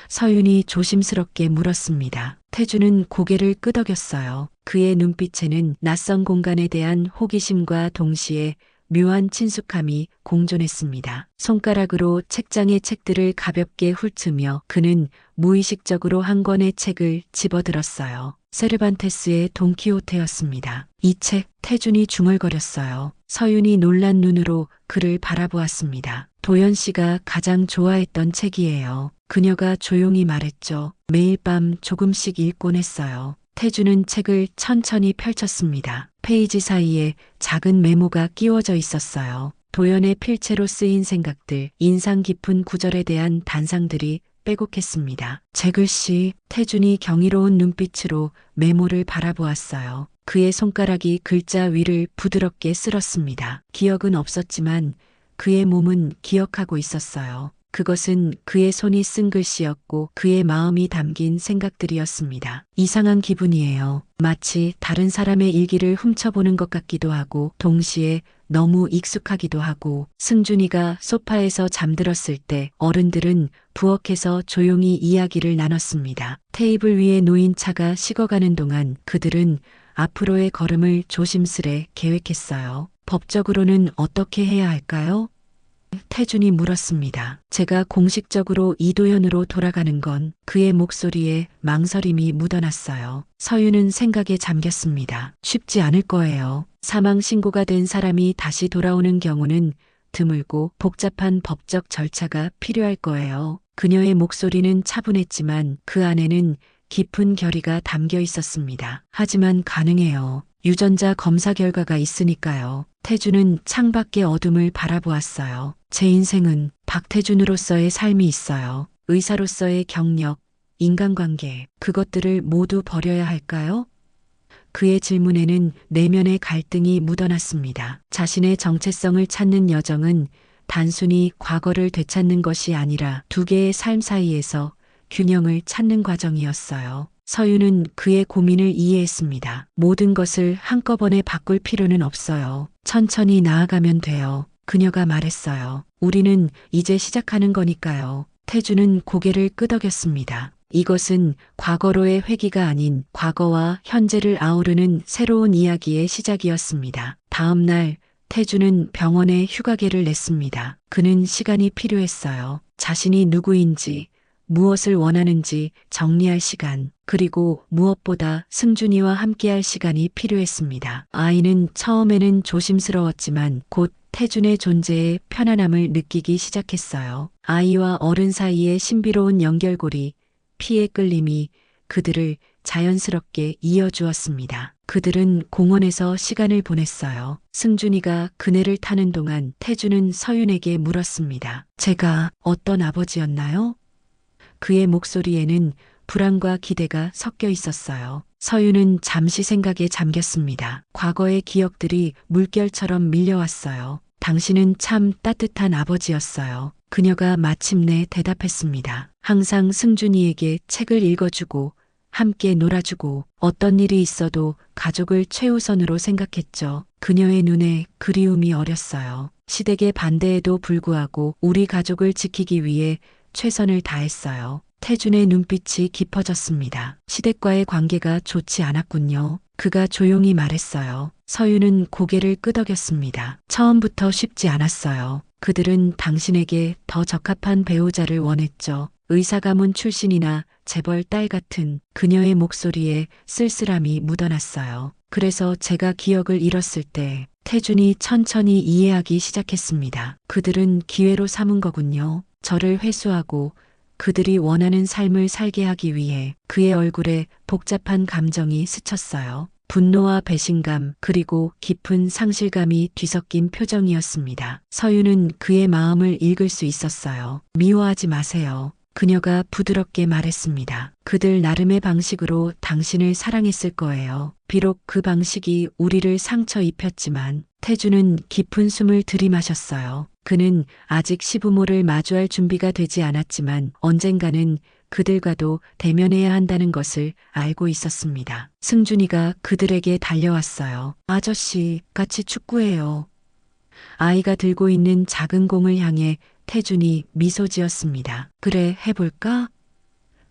서윤이 조심스럽게 물었습니다. 태주는 고개를 끄덕였어요. 그의 눈빛에는 낯선 공간에 대한 호기심과 동시에 묘한 친숙함이 공존했습니다. 손가락으로 책장의 책들을 가볍게 훑으며 그는 무의식적으로 한 권의 책을 집어들었어요. 세르반테스의 돈키호테였습니다. 이 책, 태준이 중얼거렸어요. 서윤이 놀란 눈으로 그를 바라보았습니다. 도연 씨가 가장 좋아했던 책이에요. 그녀가 조용히 말했죠. 매일 밤 조금씩 읽곤 했어요. 태주는 책을 천천히 펼쳤습니다. 페이지 사이에 작은 메모가 끼워져 있었어요. 도연의 필체로 쓰인 생각들, 인상 깊은 구절에 대한 단상들이 빼곡했습니다. 제 글씨, 태준이 경이로운 눈빛으로 메모를 바라보았어요. 그의 손가락이 글자 위를 부드럽게 쓸었습니다. 기억은 없었지만 그의 몸은 기억하고 있었어요. 그것은 그의 손이 쓴 글씨였고 그의 마음이 담긴 생각들이었습니다. 이상한 기분이에요. 마치 다른 사람의 일기를 훔쳐보는 것 같기도 하고 동시에 너무 익숙하기도 하고. 승준이가 소파에서 잠들었을 때 어른들은 부엌에서 조용히 이야기를 나눴습니다. 테이블 위에 놓인 차가 식어가는 동안 그들은 앞으로의 걸음을 조심스레 계획했어요. 법적으로는 어떻게 해야 할까요? 태준이 물었습니다. 제가 공식적으로 이도현으로 돌아가는 건. 그의 목소리에 망설임이 묻어났어요. 서유는 생각에 잠겼습니다. 쉽지 않을 거예요. 사망 신고가 된 사람이 다시 돌아오는 경우는 드물고 복잡한 법적 절차가 필요할 거예요. 그녀의 목소리는 차분했지만 그 안에는 깊은 결의가 담겨 있었습니다. 하지만 가능해요. 유전자 검사 결과가 있으니까요. 태준은 창밖의 어둠을 바라보았어요. 제 인생은 박태준으로서의 삶이 있어요. 의사로서의 경력, 인간관계, 그것들을 모두 버려야 할까요? 그의 질문에는 내면의 갈등이 묻어났습니다. 자신의 정체성을 찾는 여정은 단순히 과거를 되찾는 것이 아니라 두 개의 삶 사이에서 균형을 찾는 과정이었어요. 서유는 그의 고민을 이해했습니다. 모든 것을 한꺼번에 바꿀 필요는 없어요. 천천히 나아가면 돼요. 그녀가 말했어요. 우리는 이제 시작하는 거니까요. 태주는 고개를 끄덕였습니다. 이것은 과거로의 회귀가 아닌 과거와 현재를 아우르는 새로운 이야기의 시작이었습니다. 다음 날 태주는 병원에 휴가계를 냈습니다. 그는 시간이 필요했어요. 자신이 누구인지, 무엇을 원하는지 정리할 시간, 그리고 무엇보다 승준이와 함께할 시간이 필요했습니다. 아이는 처음에는 조심스러웠지만 곧 태준의 존재에 편안함을 느끼기 시작했어요. 아이와 어른 사이의 신비로운 연결고리, 피의 끌림이 그들을 자연스럽게 이어주었습니다. 그들은 공원에서 시간을 보냈어요. 승준이가 그네를 타는 동안 태준은 서윤에게 물었습니다. 제가 어떤 아버지였나요? 그의 목소리에는 불안과 기대가 섞여 있었어요. 서윤은 잠시 생각에 잠겼습니다. 과거의 기억들이 물결처럼 밀려왔어요. 당신은 참 따뜻한 아버지였어요. 그녀가 마침내 대답했습니다. 항상 승준이에게 책을 읽어주고 함께 놀아주고 어떤 일이 있어도 가족을 최우선으로 생각했죠. 그녀의 눈에 그리움이 어렸어요. 시댁의 반대에도 불구하고 우리 가족을 지키기 위해 최선을 다했어요. 태준의 눈빛이 깊어졌습니다. 시댁과의 관계가 좋지 않았군요. 그가 조용히 말했어요. 서유는 고개를 끄덕였습니다. 처음부터 쉽지 않았어요. 그들은 당신에게 더 적합한 배우자를 원했죠. 의사 가문 출신이나 재벌 딸 같은. 그녀의 목소리에 쓸쓸함이 묻어났어요. 그래서 제가 기억을 잃었을 때 태준이 천천히 이해하기 시작했습니다. 그들은 기회로 삼은 거군요. 저를 회수하고 그들이 원하는 삶을 살게 하기 위해. 그의 얼굴에 복잡한 감정이 스쳤어요. 분노와 배신감 그리고 깊은 상실감이 뒤섞인 표정이었습니다. 서윤은 그의 마음을 읽을 수 있었어요. 미워하지 마세요. 그녀가 부드럽게 말했습니다. 그들 나름의 방식으로 당신을 사랑했을 거예요. 비록 그 방식이 우리를 상처 입혔지만 태주는 깊은 숨을 들이마셨어요. 그는 아직 시부모를 마주할 준비가 되지 않았지만 언젠가는 그들과도 대면해야 한다는 것을 알고 있었습니다. 승준이가 그들에게 달려왔어요. 아저씨, 같이 축구해요. 아이가 들고 있는 작은 공을 향해 태준이 미소 지었습니다. 그래, 해볼까?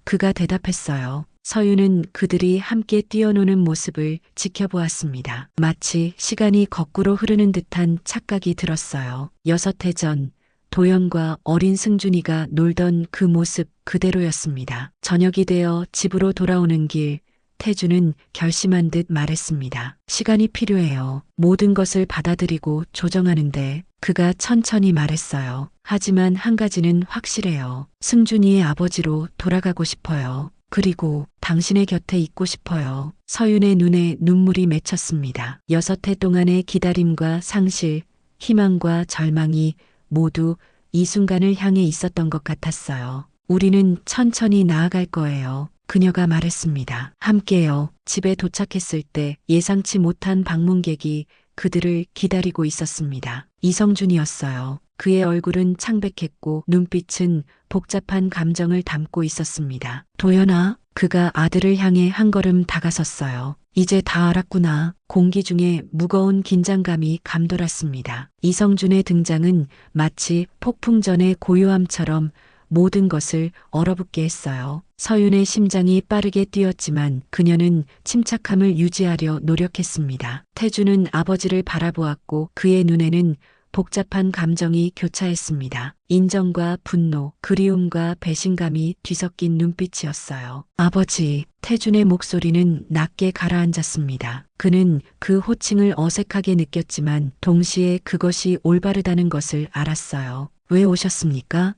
그가 대답했어요. 서윤은 그들이 함께 뛰어노는 모습을 지켜보았습니다. 마치 시간이 거꾸로 흐르는 듯한 착각이 들었어요. 6해 전 도연과 어린 승준이가 놀던 그 모습 그대로였습니다. 저녁이 되어 집으로 돌아오는 길, 태주는 결심한 듯 말했습니다. 시간이 필요해요. 모든 것을 받아들이고 조정하는데 그가 천천히 말했어요. 하지만 한 가지는 확실해요. 승준이의 아버지로 돌아가고 싶어요. 그리고 당신의 곁에 있고 싶어요. 서윤의 눈에 눈물이 맺혔습니다. 6해 동안의 기다림과 상실, 희망과 절망이 모두 이 순간을 향해 있었던 것 같았어요. 우리는 천천히 나아갈 거예요. 그녀가 말했습니다. 함께요. 집에 도착했을 때 예상치 못한 방문객이 그들을 기다리고 있었습니다. 이성준이었어요. 그의 얼굴은 창백했고 눈빛은 복잡한 감정을 담고 있었습니다. 도연아, 그가 아들을 향해 한 걸음 다가섰어요. 이제 다 알았구나. 공기 중에 무거운 긴장감이 감돌았습니다. 이성준의 등장은 마치 폭풍 전의 고요함처럼 모든 것을 얼어붙게 했어요. 서윤의 심장이 빠르게 뛰었지만 그녀는 침착함을 유지하려 노력했습니다. 태주는 아버지를 바라보았고 그의 눈에는 복잡한 감정이 교차했습니다. 인정과 분노, 그리움과 배신감이 뒤섞인 눈빛이었어요. 아버지, 태준의 목소리는 낮게 가라앉았습니다. 그는 그 호칭을 어색하게 느꼈지만 동시에 그것이 올바르다는 것을 알았어요. 왜 오셨습니까?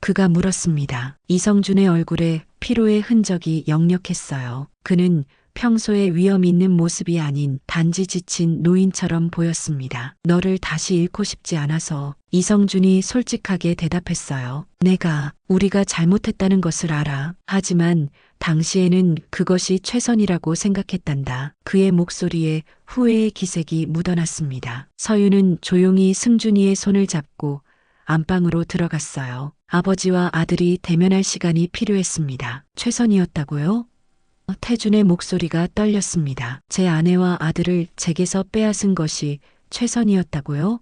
그가 물었습니다. 이성준의 얼굴에 피로의 흔적이 역력했어요. 그는 평소에 위험 있는 모습이 아닌 단지 지친 노인처럼 보였습니다. 너를 다시 잃고 싶지 않아서. 이성준이 솔직하게 대답했어요. 우리가 잘못했다는 것을 알아. 하지만 당시에는 그것이 최선이라고 생각했단다. 그의 목소리에 후회의 기색이 묻어났습니다. 서윤은 조용히 승준이의 손을 잡고 안방으로 들어갔어요. 아버지와 아들이 대면할 시간이 필요했습니다. 최선이었다고요? 태준의 목소리가 떨렸습니다. 제 아내와 아들을 제게서 빼앗은 것이 최선이었다고요?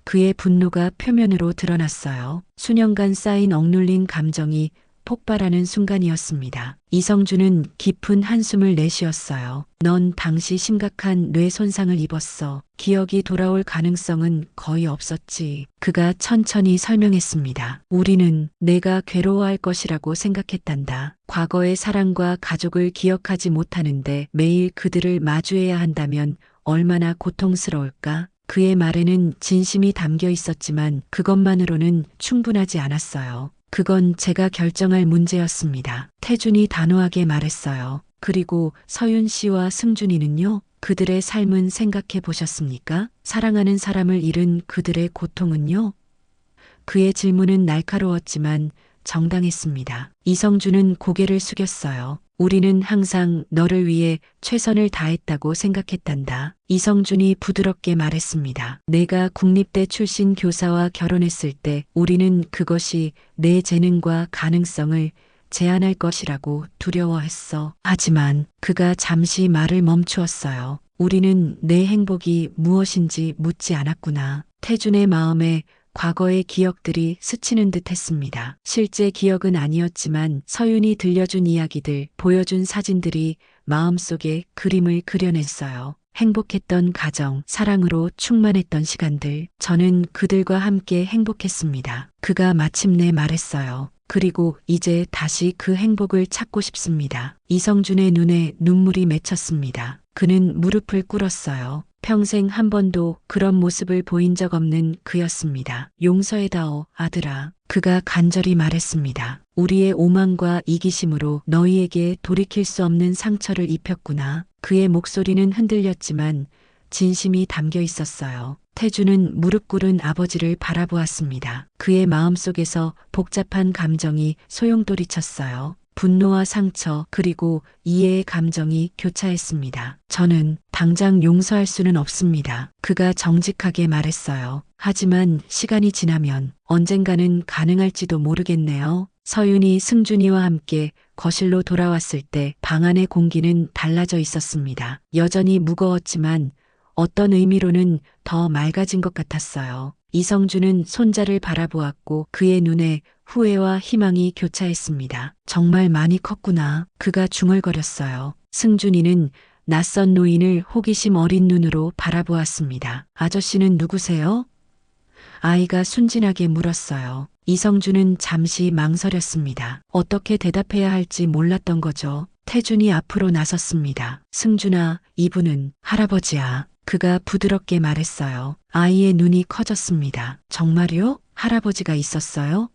그의 분노가 표면으로 드러났어요. 수년간 쌓인 억눌린 감정이 폭발하는 순간이었습니다. 이성준은 깊은 한숨을 내쉬었어요. 넌 당시 심각한 뇌 손상을 입었어. 기억이 돌아올 가능성은 거의 없었지. 그가 천천히 설명했습니다. 우리는 내가 괴로워할 것이라고 생각했단다. 과거의 사랑과 가족을 기억하지 못하는데 매일 그들을 마주해야 한다면 얼마나 고통스러울까? 그의 말에는 진심이 담겨 있었지만 그것만으로는 충분하지 않았어요. 그건 제가 결정할 문제였습니다. 태준이 단호하게 말했어요. 그리고 서윤 씨와 승준이는요? 그들의 삶은 생각해 보셨습니까? 사랑하는 사람을 잃은 그들의 고통은요? 그의 질문은 날카로웠지만 정당했습니다. 이성준은 고개를 숙였어요. 우리는 항상 너를 위해 최선을 다했다고 생각했단다. 이성준이 부드럽게 말했습니다. 내가 국립대 출신 교사와 결혼했을 때 우리는 그것이 내 재능과 가능성을 제한할 것이라고 두려워했어. 하지만 그가 잠시 말을 멈추었어요. 우리는 내 행복이 무엇인지 묻지 않았구나. 태준의 마음에 과거의 기억들이 스치는 듯 했습니다. 실제 기억은 아니었지만 서윤이 들려준 이야기들, 보여준 사진들이 마음속에 그림을 그려냈어요. 행복했던 가정, 사랑으로 충만했던 시간들. 저는 그들과 함께 행복했습니다. 그가 마침내 말했어요. 그리고 이제 다시 그 행복을 찾고 싶습니다. 이성준의 눈에 눈물이 맺혔습니다. 그는 무릎을 꿇었어요. 평생 한 번도 그런 모습을 보인 적 없는 그였습니다. 용서해다오, 아들아. 그가 간절히 말했습니다. 우리의 오만과 이기심으로 너희에게 돌이킬 수 없는 상처를 입혔구나. 그의 목소리는 흔들렸지만 진심이 담겨 있었어요. 태주는 무릎 꿇은 아버지를 바라보았습니다. 그의 마음속에서 복잡한 감정이 소용돌이쳤어요. 분노와 상처 그리고 이해의 감정이 교차했습니다. 저는 당장 용서할 수는 없습니다. 그가 정직하게 말했어요. 하지만 시간이 지나면 언젠가는 가능할지도 모르겠네요. 서윤이 승준이와 함께 거실로 돌아왔을 때 방 안의 공기는 달라져 있었습니다. 여전히 무거웠지만 어떤 의미로는 더 맑아진 것 같았어요. 이성준은 손자를 바라보았고 그의 눈에 후회와 희망이 교차했습니다. 정말 많이 컸구나. 그가 중얼거렸어요. 승준이는 낯선 노인을 호기심 어린 눈으로 바라보았습니다. 아저씨는 누구세요? 아이가 순진하게 물었어요. 이성준은 잠시 망설였습니다. 어떻게 대답해야 할지 몰랐던 거죠. 태준이 앞으로 나섰습니다. 승준아, 이분은 할아버지야. 그가 부드럽게 말했어요. 아이의 눈이 커졌습니다. 정말요? 할아버지가 있었어요?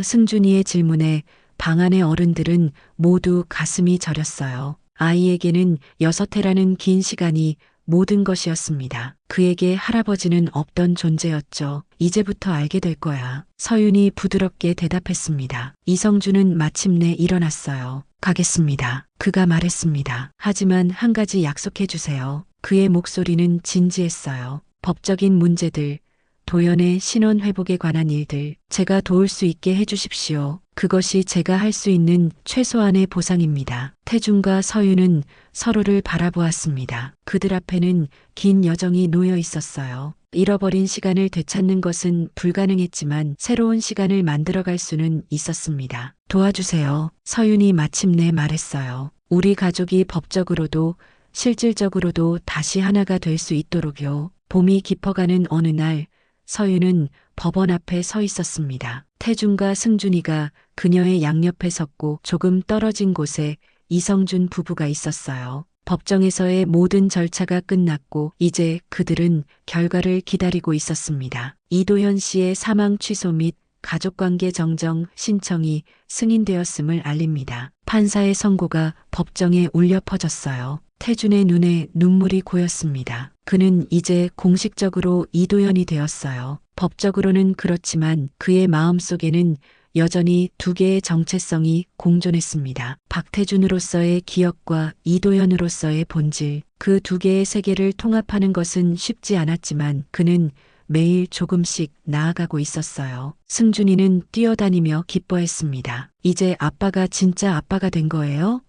승준이의 질문에 방 안의 어른들은 모두 가슴이 저렸어요. 아이에게는 6해라는 긴 시간이 모든 것이었습니다. 그에게 할아버지는 없던 존재였죠. 이제부터 알게 될 거야. 서윤이 부드럽게 대답했습니다. 이성준은 마침내 일어났어요. 가겠습니다. 그가 말했습니다. 하지만 한 가지 약속해 주세요. 그의 목소리는 진지했어요. 법적인 문제들, 도연의 신원 회복에 관한 일들, 제가 도울 수 있게 해주십시오. 그것이 제가 할 수 있는 최소한의 보상입니다. 태준과 서윤은 서로를 바라보았습니다. 그들 앞에는 긴 여정이 놓여 있었어요. 잃어버린 시간을 되찾는 것은 불가능했지만 새로운 시간을 만들어갈 수는 있었습니다. 도와주세요. 서윤이 마침내 말했어요. 우리 가족이 법적으로도 실질적으로도 다시 하나가 될 수 있도록요. 봄이 깊어가는 어느 날 서윤은 법원 앞에 서 있었습니다. 태준과 승준이가 그녀의 양옆에 섰고 조금 떨어진 곳에 이성준 부부가 있었어요. 법정에서의 모든 절차가 끝났고 이제 그들은 결과를 기다리고 있었습니다. 이도현 씨의 사망 취소 및 가족관계 정정 신청이 승인되었음을 알립니다. 판사의 선고가 법정에 울려 퍼졌어요. 태준의 눈에 눈물이 고였습니다. 그는 이제 공식적으로 이도현이 되었어요. 법적으로는 그렇지만 그의 마음속에는 여전히 두 개의 정체성이 공존했습니다. 박태준으로서의 기억과 이도현으로서의 본질, 그 두 개의 세계를 통합하는 것은 쉽지 않았지만 그는 매일 조금씩 나아가고 있었어요. 승준이는 뛰어다니며 기뻐했습니다. 이제 아빠가 진짜 아빠가 된 거예요?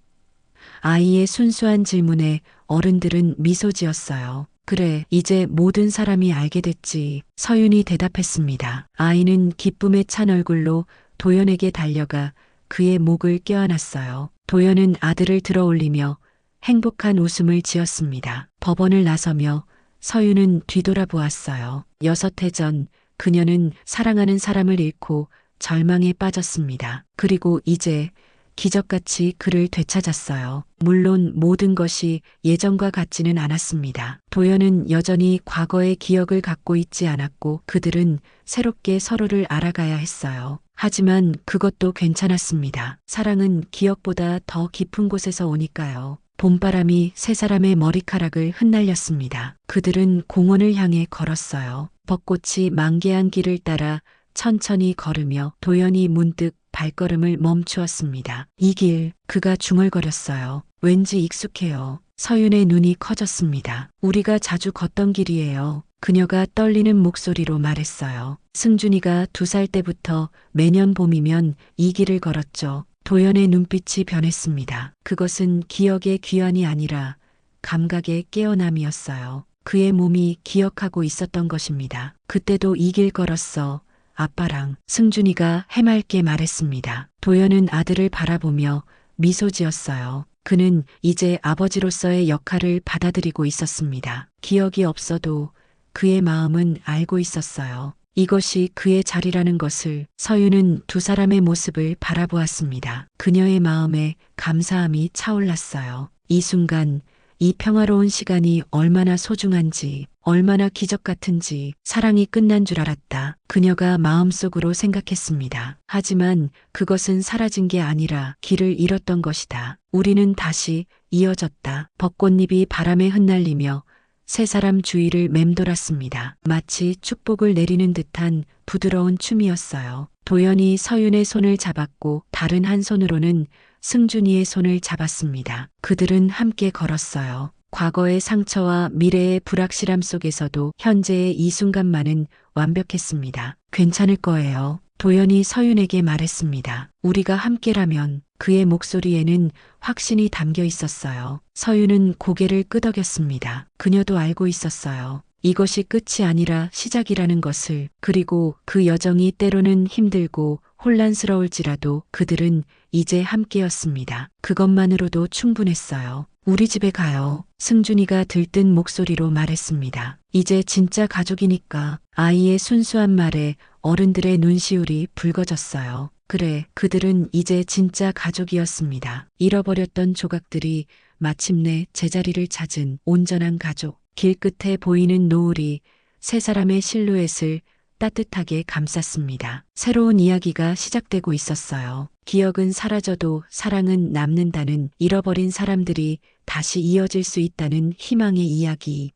아이의 순수한 질문에 어른들은 미소 지었어요. 그래, 이제 모든 사람이 알게 됐지. 서윤이 대답했습니다. 아이는 기쁨에 찬 얼굴로 도연에게 달려가 그의 목을 껴안았어요. 도연은 아들을 들어올리며 행복한 웃음을 지었습니다. 법원을 나서며 서윤은 뒤돌아보았어요. 6해 전 그녀는 사랑하는 사람을 잃고 절망에 빠졌습니다. 그리고 이제 기적같이 그를 되찾았어요. 물론 모든 것이 예전과 같지는 않았습니다. 도연은 여전히 과거의 기억을 갖고 있지 않았고 그들은 새롭게 서로를 알아가야 했어요. 하지만 그것도 괜찮았습니다. 사랑은 기억보다 더 깊은 곳에서 오니까요. 봄바람이 세 사람의 머리카락을 흩날렸습니다. 그들은 공원을 향해 걸었어요. 벚꽃이 만개한 길을 따라 천천히 걸으며 도연이 문득 발걸음을 멈추었습니다. 이 길, 그가 중얼거렸어요. 왠지 익숙해요. 서윤의 눈이 커졌습니다. 우리가 자주 걷던 길이에요. 그녀가 떨리는 목소리로 말했어요. 승준이가 2살 때부터 매년 봄이면 이 길을 걸었죠. 도연의 눈빛이 변했습니다. 그것은 기억의 귀환이 아니라 감각의 깨어남이었어요. 그의 몸이 기억하고 있었던 것입니다. 그때도 이 길 걸었어. 아빠랑. 승준이가 해맑게 말했습니다. 도연은 아들을 바라보며 미소 지었어요. 그는 이제 아버지로서의 역할을 받아들이고 있었습니다. 기억이 없어도 그의 마음은 알고 있었어요. 이것이 그의 자리라는 것을. 서윤은 두 사람의 모습을 바라보았습니다. 그녀의 마음에 감사함이 차올랐어요. 이 순간, 이 평화로운 시간이 얼마나 소중한지, 얼마나 기적 같은지. 사랑이 끝난 줄 알았다. 그녀가 마음속으로 생각했습니다. 하지만 그것은 사라진 게 아니라 길을 잃었던 것이다. 우리는 다시 이어졌다. 벚꽃잎이 바람에 흩날리며 세 사람 주위를 맴돌았습니다. 마치 축복을 내리는 듯한 부드러운 춤이었어요. 도연이 서윤의 손을 잡았고 다른 한 손으로는 승준이의 손을 잡았습니다. 그들은 함께 걸었어요. 과거의 상처와 미래의 불확실함 속에서도 현재의 이 순간만은 완벽했습니다. 괜찮을 거예요. 도연이 서윤에게 말했습니다. 우리가 함께라면. 그의 목소리에는 확신이 담겨 있었어요. 서윤은 고개를 끄덕였습니다. 그녀도 알고 있었어요. 이것이 끝이 아니라 시작이라는 것을. 그리고 그 여정이 때로는 힘들고 혼란스러울지라도 그들은 이제 함께였습니다. 그것만으로도 충분했어요. 우리 집에 가요. 승준이가 들뜬 목소리로 말했습니다. 이제 진짜 가족이니까. 아이의 순수한 말에 어른들의 눈시울이 붉어졌어요. 그래, 그들은 이제 진짜 가족이었습니다. 잃어버렸던 조각들이 마침내 제자리를 찾은 온전한 가족. 길 끝에 보이는 노을이 세 사람의 실루엣을 따뜻하게 감쌌습니다. 새로운 이야기가 시작되고 있었어요. 기억은 사라져도 사랑은 남는다는, 잃어버린 사람들이 다시 이어질 수 있다는 희망의 이야기.